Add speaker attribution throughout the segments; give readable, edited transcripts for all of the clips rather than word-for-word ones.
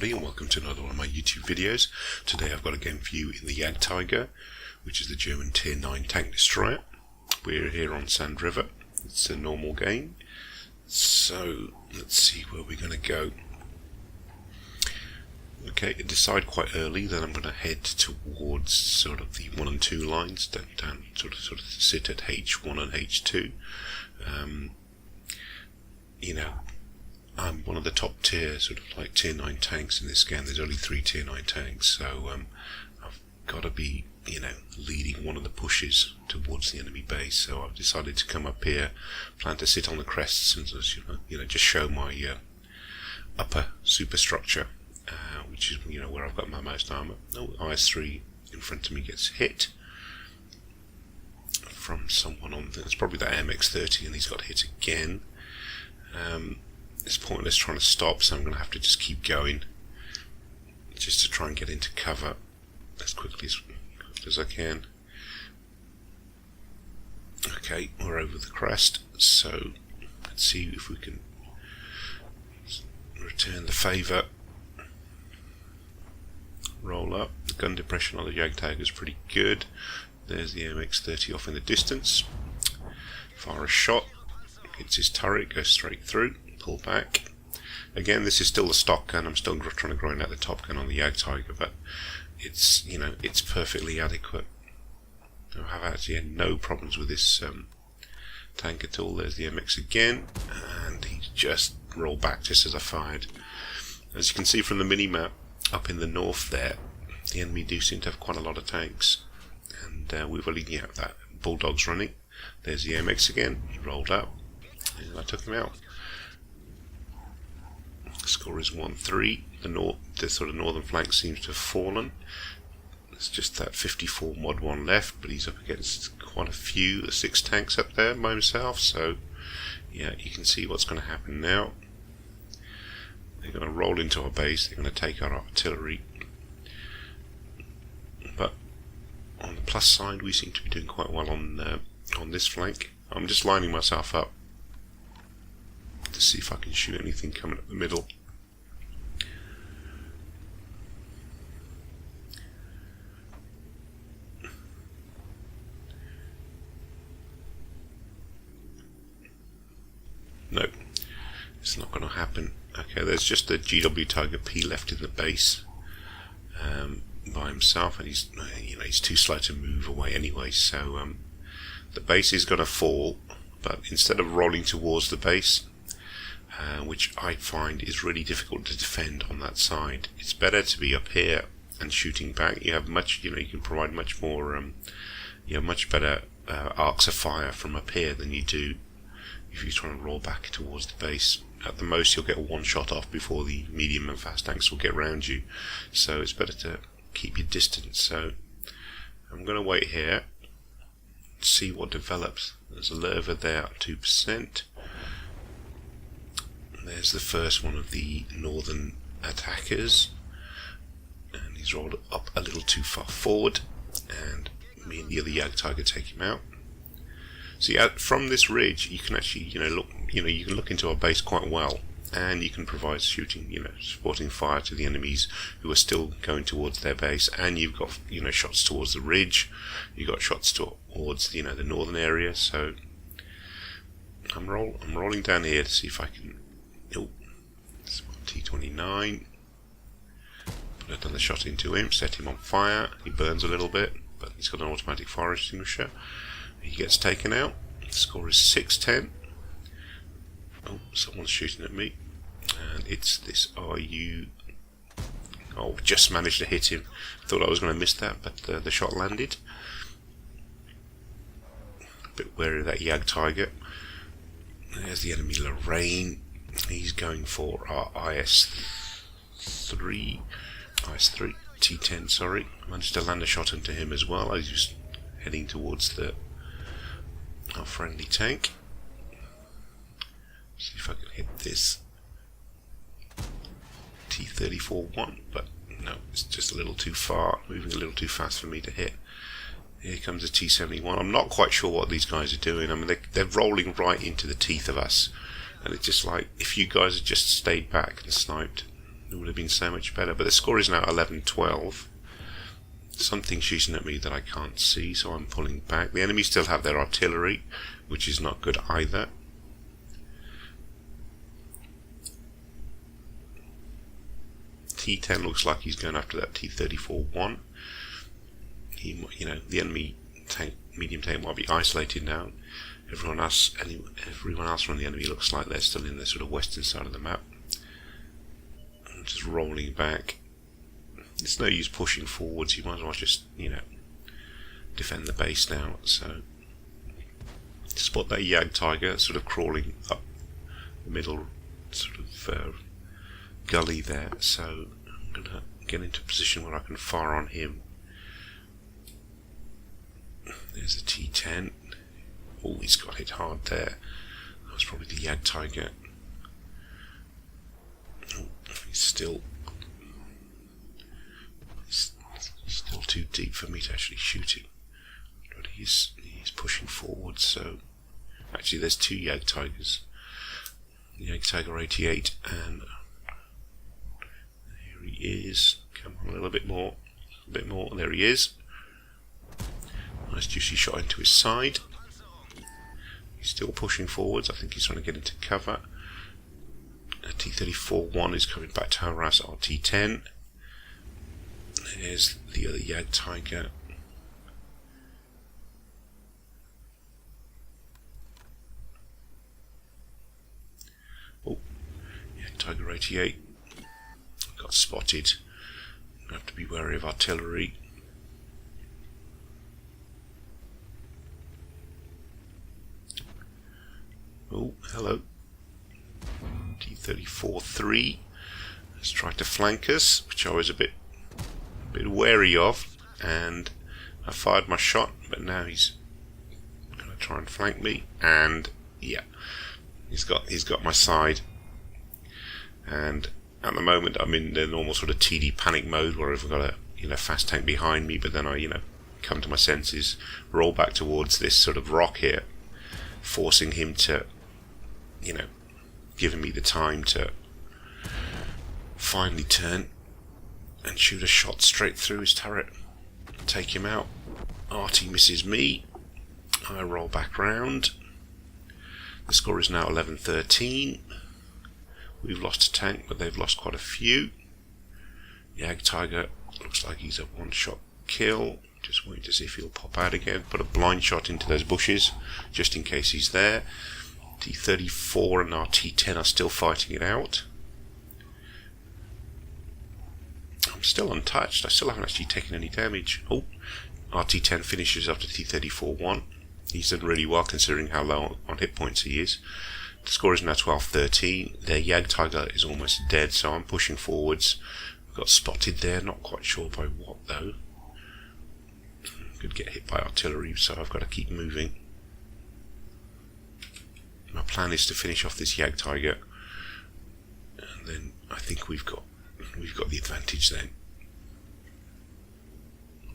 Speaker 1: everybody, and welcome to another one of my YouTube videos. Today I've got a game for you in the Jagdtiger, which is the German Tier 9 tank destroyer. We're here on Sand River. It's a normal game. So let's see where we're going to go. Okay, I decide quite early that I'm going to head towards sort of the 1 and 2 lines, down sort of sit at H1 and H2. I'm one of the top tier, sort of like tier 9 tanks in this game. There's only 3 tier 9 tanks, so I've got to be, leading one of the pushes towards the enemy base. So I've decided to come up here, plan to sit on the crests and just show my upper superstructure, which is where I've got my most armor. Oh, IS-3 in front of me gets hit from someone on. It's probably that MX-30, and he's got hit again. It's pointless trying to stop, so I'm going to have to just keep going, just to try and get into cover as quickly as I can. Okay, we're over the crest, so let's see if we can return the favour. Roll up. The gun depression on the Jagdtiger is pretty good. There's the MX-30 off in the distance. Fire a shot, hits his turret, goes straight through. Pull back. Again, this is still the stock gun. I'm still trying to grind out the top gun on the Jagdtiger, but it's it's perfectly adequate. I have actually had no problems with this tank at all. There's the MX again, and he just rolled back just as I fired. As you can see from the mini-map up in the north there, the enemy do seem to have quite a lot of tanks, and we've only got that Bulldog's running. There's the MX again. He rolled up, and I took him out. Score is 1-3. The sort of northern flank seems to have fallen. There's just that 54 mod 1 left, but he's up against quite a few, 6 tanks up there by himself. So yeah, you can see what's going to happen now. They're going to roll into our base. They're going to take our artillery. But on the plus side, we seem to be doing quite well on this flank. I'm just lining myself up to see if I can shoot anything coming up the middle. Nope, it's not going to happen. Okay, there's just a Jagdtiger P left in the base by himself, and he's he's too slow to move away anyway. So the base is going to fall, but instead of rolling towards the base, which I find is really difficult to defend on that side, it's better to be up here and shooting back. You have much, you can provide much more, much better arcs of fire from up here than you do if you're trying to roll back towards the base. At the most, you'll get one shot off before the medium and fast tanks will get around you. So it's better to keep your distance. So I'm going to wait here, see what develops. There's a Lerva there at 2%. There's the first one of the northern attackers, and he's rolled up a little too far forward, and me and the other Jagdtiger take him out. So yeah, from this ridge you can actually you can look into our base quite well, and you can provide shooting, supporting fire to the enemies who are still going towards their base, and you've got shots towards the ridge, you've got shots towards the northern area. So I'm rolling down here to see if I can. Oh, it's T29. But I've done the shot into him, set him on fire. He burns a little bit, but he's got an automatic fire extinguisher. He gets taken out. The score is 6-10. Oh, someone's shooting at me, and it's this RU. Oh, just managed to hit him. Thought I was going to miss that, but the shot landed. A bit wary of that Jagdtiger. There's the enemy Lorraine. He's going for our IS-3 T10, sorry. Managed to land a shot into him as well. I was just heading towards our friendly tank. See if I can hit this T34-1, but no, it's just a little too far, moving a little too fast for me to hit. Here comes a T71. I'm not quite sure what these guys are doing. I mean, they're rolling right into the teeth of us, and it's just like, if you guys had just stayed back and sniped, it would have been so much better. But the score is now 11-12. Something shooting at me that I can't see, so I'm pulling back. The enemy still have their artillery, which is not good either. T10 looks like he's going after that T-34-1. The enemy tank, medium tank, might be isolated now. Everyone else from the enemy looks like they're still in the sort of western side of the map. I'm just rolling back. It's no use pushing forwards. You might as well just, defend the base now. So, spot that Jagdtiger sort of crawling up the middle sort of gully there. So, I'm going to get into a position where I can fire on him. There's a T10. Oh, he's got hit hard there. That was probably the Jagdtiger. Oh, he's still too deep for me to actually shoot him. But he's pushing forward, so actually there's two Jagdtigers. The Jagdtiger 88, and here he is. Come on, a little bit more. There he is. Nice juicy shot into his side. He's still pushing forwards. I think he's trying to get into cover. T-34-1 is coming back to harass our T-10. There's the other Jagdtiger. Oh, Jagdtiger 88 got spotted. I have to be wary of artillery. Oh, hello. T-34-3 has tried to flank us, which I was a bit wary of, and I fired my shot, but now he's going to try and flank me, and yeah, he's got my side. And at the moment I'm in the normal sort of TD panic mode where I've got a fast tank behind me, but then I come to my senses, roll back towards this sort of rock here, forcing him to giving me the time to finally turn and shoot a shot straight through his turret, take him out. Artie misses me. I roll back round. The score is now 11-13. We've lost a tank, but they've lost quite a few. Jagdtiger looks like he's a one-shot kill. Just waiting to see if he'll pop out again. Put a blind shot into those bushes, just in case he's there. T-34 and our T-10 are still fighting it out. I'm still untouched. I still haven't actually taken any damage. Oh, our T-10 finishes after T-34-1. He's done really well considering how low on hit points he is. The score is now 12-13. Their Jagdtiger is almost dead, so I'm pushing forwards. Got spotted there, not quite sure by what though. Could get hit by artillery, so I've got to keep moving. My plan is to finish off this Jagdtiger, and then I think we've got the advantage then.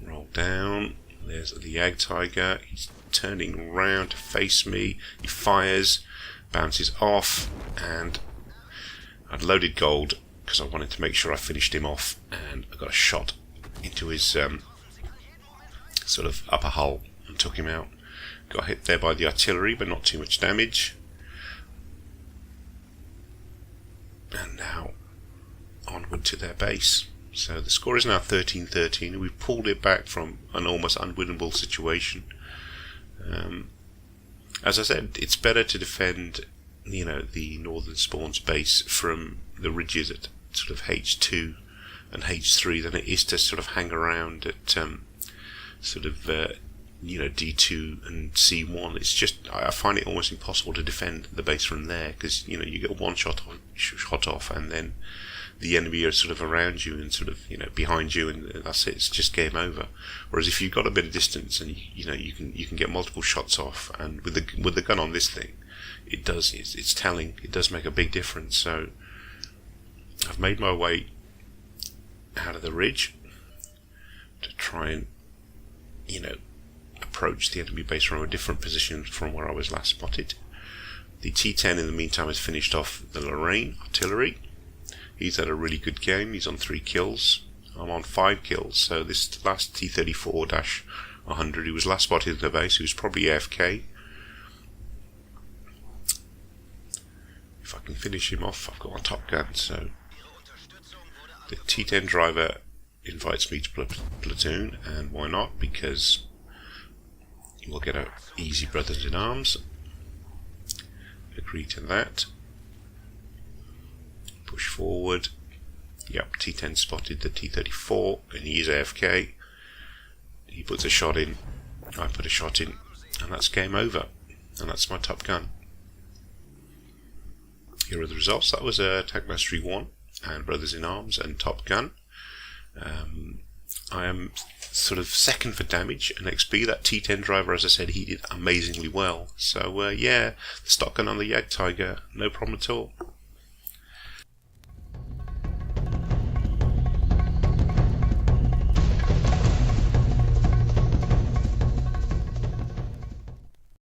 Speaker 1: Roll down. There's the Jagdtiger. He's turning round to face me. He fires, bounces off, and I'd loaded gold because I wanted to make sure I finished him off, and I got a shot into his sort of upper hull and took him out. Got hit there by the artillery, but not too much damage. And now onward to their base. So the score is now 13-13. We've pulled it back from an almost unwinnable situation. As I said, it's better to defend, the northern spawn's base from the ridges at sort of H2 and H3 than it is to sort of hang around at D2 and C1. It's just, I find it almost impossible to defend the base from there, because you get one shot off and then the enemy are sort of around you and sort of behind you, and that's it. It's just game over. Whereas if you've got a bit of distance and you can get multiple shots off, and with the gun on this thing, it's telling. It does make a big difference. So I've made my way out of the ridge to try and approach the enemy base from a different position from where I was last spotted. The T-10 in the meantime has finished off the Lorraine artillery. He's had a really good game. He's on 3 kills. I'm on 5 kills. So this last T-34-100, he was last spotted in the base. He was probably AFK. If I can finish him off, I've got my Top Gun. So the T-10 driver invites me to platoon, and why not? Because we'll get a easy brothers in arms. Agree to that. Push forward. Yep, T-10 spotted the T-34 and he is AFK. He puts a shot in, I put a shot in, and that's game over. And that's my Top Gun. Here are the results. That was Attack Mastery 1 and Brothers in Arms and Top Gun. I am sort of second for damage and XP. That T-10 driver, as I said, he did amazingly well. So yeah, the stock gun on the Jagdtiger, no problem at all.